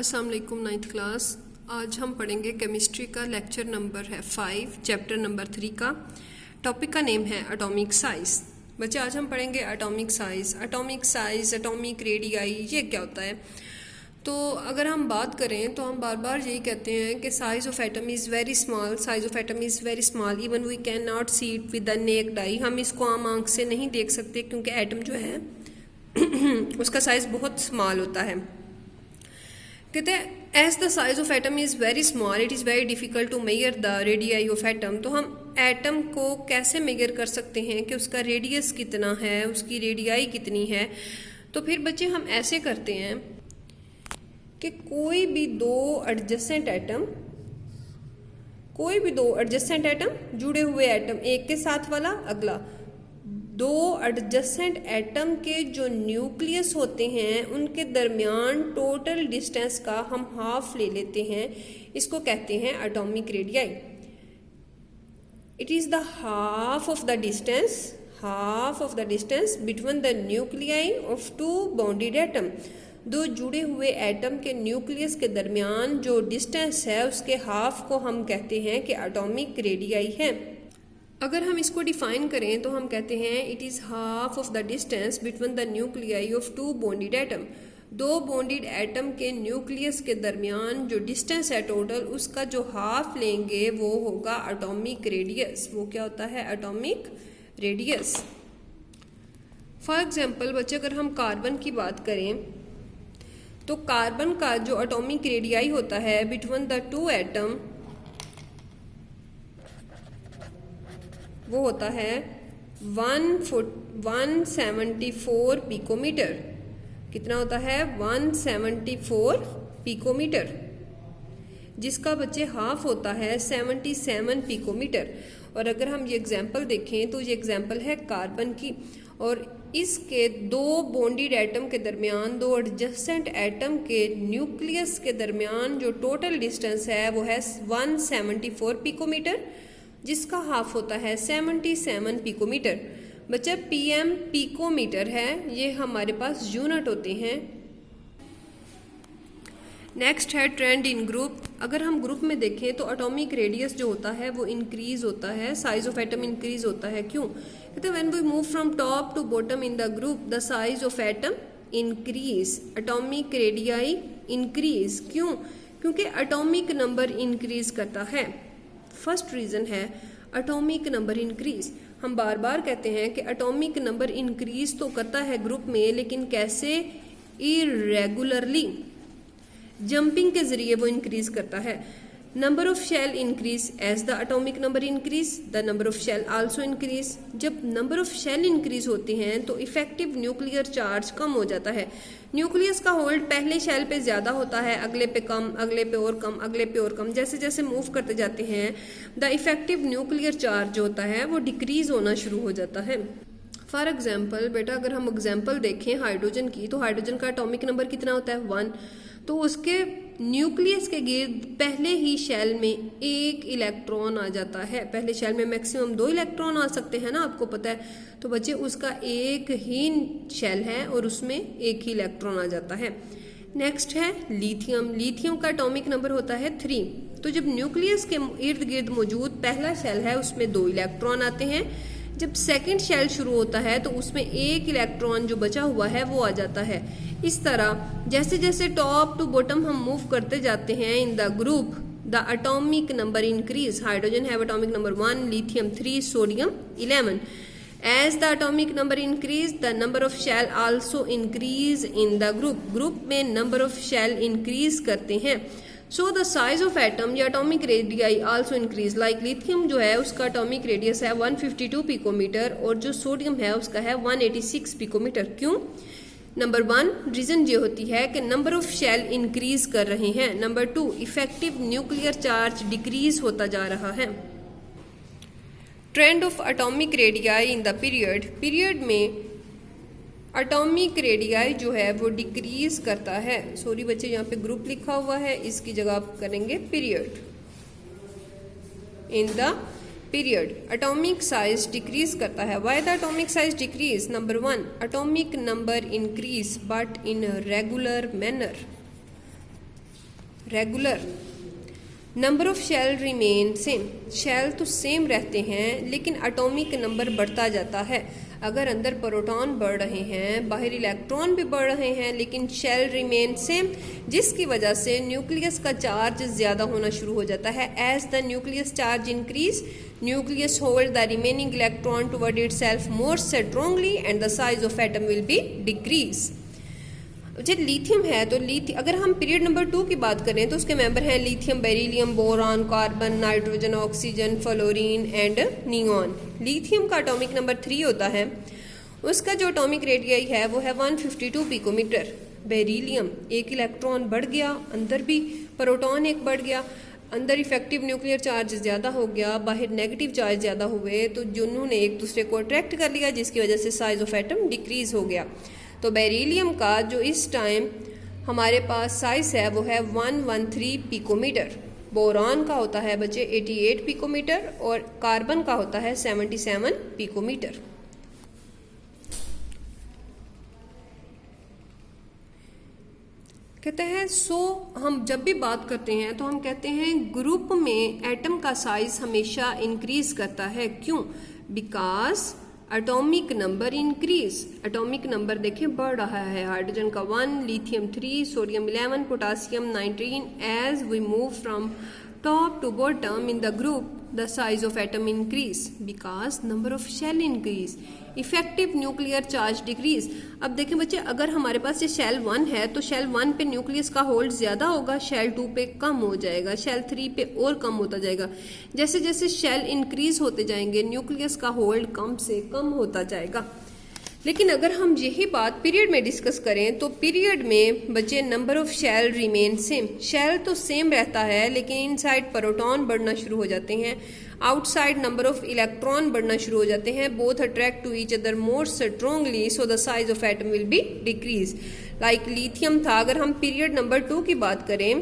अस्सलाम वालेकुम ninth class. आज हम पढ़ेंगे केमिस्ट्री का लेक्चर नंबर है 5 चैप्टर नंबर 3 का। टॉपिक का नेम है एटॉमिक साइज। बच्चे आज हम पढ़ेंगे एटॉमिक साइज, एटॉमिक रेडियाई, ये क्या होता है। तो अगर हम बात करें तो हम बार बार यही कहते हैं कि size of atom is very small, size of atom is very small, even we can not see it with the naked eye. हम इसको आम आंख से नहीं देख सकते क्योंकि एटम जो है उसका साइज बहुत स्मॉल होता है। कहते हैं as the size of atom is very small it is very difficult to measure the radii of atom. तो हम एटम को कैसे मेजर कर सकते हैं कि उसका रेडियस कितना है, उसकी रेडियाई कितनी है। तो फिर बच्चे हम ऐसे करते हैं कि कोई भी दो एडजेसेंट एटम जुड़े हुए एटम, एक के साथ वाला अगला, दो एडजेसेंट एटम के जो न्यूक्लियस होते हैं उनके दरमियान टोटल डिस्टेंस का हम हाफ ले लेते हैं। इसको कहते हैं atomic radii. It is the half of the distance between the nuclei of two bonded atom. दो जुड़े हुए एटम के न्यूक्लियस के दरमियान जो डिस्टेंस है उसके हाफ को हम कहते हैं कि एटॉमिक रेडियाई है। अगर हम इसको डिफाइन करें तो हम कहते हैं it is half of the distance between the nuclei of two bonded atom. दो बॉन्डेड एटम के न्यूक्लियस के दरमियान जो डिस्टेंस है टोटल, उसका जो हाफ लेंगे वो होगा एटॉमिक रेडियस। वो क्या होता है? Atomic radius. फॉर एग्जाम्पल बच्चे अगर हम कार्बन की बात करें तो कार्बन का जो एटॉमिक रेडियाई होता है बिटवीन द टू एटम वो होता है 174 पिकोमीटर। कितना होता है? 174 पिकोमीटर, जिसका बच्चे हाफ होता है 77 पिकोमीटर। और अगर हम ये एग्जांपल देखें तो ये एग्जांपल है कार्बन की, और इसके दो बॉन्डेड एटम के दरमियान, दो एडजेसेंट एटम के न्यूक्लियस के दरमियान जो टोटल डिस्टेंस है वो है 174 पिकोमीटर, जिसका हाफ होता है 77 पिकोमीटर। बच्चा पीएम पिकोमीटर है, ये हमारे पास यूनिट होते हैं। नेक्स्ट है ट्रेंड इन ग्रुप। अगर हम ग्रुप में देखें तो एटॉमिक रेडियस जो होता है वो इंक्रीज होता है, साइज ऑफ एटम इंक्रीज होता है। क्यों? कहते हैं when we move from top to bottom in the group the size of atom increase, atomic radii increase. क्यों? क्योंकि एटॉमिक नंबर इंक्रीज करता है। फर्स्ट रीज़न है एटॉमिक नंबर इंक्रीज। हम बार बार कहते हैं कि एटॉमिक नंबर इंक्रीज तो करता है ग्रुप में, लेकिन कैसे? इरेगुलरली, जंपिंग के जरिए वो इंक्रीज करता है। Number of shell increase as the atomic number increase, the number of shell also increase. जब नंबर ऑफ शेल इंक्रीज होते हैं तो इफेक्टिव न्यूक्लियर चार्ज कम हो जाता है। न्यूक्लियस का होल्ड पहले शेल पे ज़्यादा होता है, अगले पे कम, अगले पे और कम, अगले पे और कम। जैसे जैसे मूव करते जाते हैं द इफेक्टिव न्यूक्लियर चार्ज जो होता है वो डिक्रीज होना शुरू हो जाता है। फॉर एग्जाम्पल बेटा अगर हम एग्जाम्पल देखें हाइड्रोजन की, तो हाइड्रोजन का एटॉमिक नंबर कितना होता है? 1। तो उसके न्यूक्लियस के गिर्द पहले ही शेल में एक इलेक्ट्रॉन आ जाता है। पहले शेल में मैक्सिमम 2 इलेक्ट्रॉन आ सकते हैं ना, आपको पता है। तो बच्चे उसका एक ही शेल है और उसमें एक ही इलेक्ट्रॉन आ जाता है। नेक्स्ट है लिथियम। लिथियम का एटॉमिक नंबर होता है 3। तो जब न्यूक्लियस के इर्द गिर्द मौजूद पहला शेल है उसमें 2 इलेक्ट्रॉन आते हैं। जब सेकंड शेल शुरू होता है तो उसमें एक इलेक्ट्रॉन जो बचा हुआ है वो आ जाता है। इस तरह जैसे जैसे टॉप टू बॉटम हम मूव करते जाते हैं in the group the atomic number increase. Hydrogen have atomic number 1, lithium 3, sodium 11। As the atomic number increase the number of shell also increase in the group. Group में number of shell increase करते हैं। So the size of atom या atomic radii also increase. Like lithium जो है उसका atomic radius है 152 picometre और जो सोडियम है उसका है 186 पिकोमीटर। क्यों? नंबर 1 रीजन ये होती है कि नंबर ऑफ शेल इंक्रीज कर रहे हैं। Number 2 effective nuclear charge decrease होता जा रहा है। Trend of atomic radii in the period में एटॉमिक रेडियाई जो है वो डिक्रीज करता है। सॉरी बच्चे यहाँ पे ग्रुप लिखा हुआ है, इसकी जगह आप करेंगे period. In the period atomic size decrease करता है। Why the atomic size decrease? Number 1 atomic number increase but in regular manner. Regular, number of shell remain same, shell तो सेम रहते हैं लेकिन एटॉमिक नंबर बढ़ता जाता है। अगर अंदर प्रोटॉन बढ़ रहे हैं, बाहर इलेक्ट्रॉन भी बढ़ रहे हैं, लेकिन शेल रिमेन सेम, जिसकी वजह से न्यूक्लियस का चार्ज ज़्यादा होना शुरू हो जाता है। As the nucleus charge increase, nucleus hold the remaining electron toward itself more strongly and the size of atom will be decrease. जब लिथियम है तो अगर हम पीरियड नंबर 2 की बात करें तो उसके मेंबर हैं lithium, beryllium, boron, carbon, nitrogen, oxygen, fluorine and neon. Lithium का एटॉमिक नंबर 3 होता है, उसका जो एटॉमिक रेडियस है वो है 152 पिकोमीटर। बेरिलियम एक इलेक्ट्रॉन बढ़ गया, अंदर भी प्रोटॉन एक बढ़ गया, अंदर इफेक्टिव न्यूक्लियर चार्ज ज़्यादा हो गया, बाहर नेगेटिव चार्ज ज़्यादा हुए, तो जिन्होंने एक दूसरे को अट्रैक्ट कर लिया, जिसकी वजह से साइज ऑफ एटम डिक्रीज हो गया। तो बेरिलियम का जो इस टाइम हमारे पास साइज है वो है 113 पिकोमीटर। बोरॉन का होता है बच्चे 88 पिकोमीटर और कार्बन का होता है 77 पिकोमीटर। कहते हैं हम जब भी बात करते हैं तो हम कहते हैं ग्रुप में एटम का साइज हमेशा इंक्रीज करता है। क्यों? Because atomic number increase, atomic number देखें बढ़ रहा है। हाइड्रोजन का 1, lithium 3, sodium 11, potassium 19। As we move from top to bottom in the group the size of atom increase because number of shell increase, effective nuclear charge decrease. अब देखें बच्चे, अगर हमारे पास ये शेल 1 है तो शेल 1 पे न्यूक्लियस का होल्ड ज़्यादा होगा, शेल 2 पे कम हो जाएगा, शेल 3 पे और कम होता जाएगा। जैसे जैसे शेल इंक्रीज होते जाएंगे न्यूक्लियस का होल्ड कम से कम होता जाएगा। लेकिन अगर हम यही बात पीरियड में डिस्कस करें तो पीरियड में बच्चे number of shell remain same, shell तो सेम रहता है लेकिन इनसाइड प्रोटॉन बढ़ना शुरू हो जाते हैं, आउटसाइड नंबर ऑफ इलेक्ट्रॉन बढ़ना शुरू हो जाते हैं। Both attract to each other more strongly so the size of atom will be decrease. Like lithium था, अगर हम पीरियड नंबर 2 की बात करें,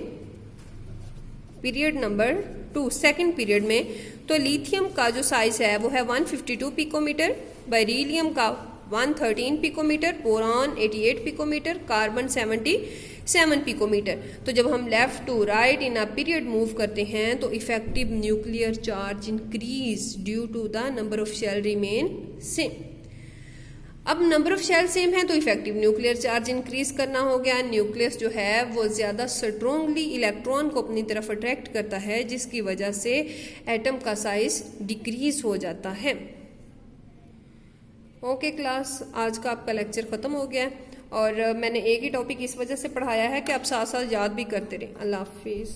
पीरियड नंबर 2 सेकेंड पीरियड में, तो लिथियम का जो साइज है वो है 152 पिकोमीटर, बेरिलियम का 113 picometre, boron 88 picometre, carbon 77 picometre. तो जब हम left to right in a period move करते हैं तो effective nuclear charge increase due to the number of shell remain same. अब नंबर ऑफ शेल सेम है तो इफेक्टिव न्यूक्लियर चार्ज इंक्रीज करना हो गया। न्यूक्लियस जो है वो ज़्यादा स्ट्रांगली इलेक्ट्रॉन को अपनी तरफ अट्रैक्ट करता है, जिसकी वजह से एटम का साइज डिक्रीज हो जाता है। ओके क्लास, आज का आपका लेक्चर ख़त्म हो गया है और मैंने एक ही टॉपिक इस वजह से पढ़ाया है कि आप साथ साथ याद भी करते रहें। अल्लाह हाफिज़।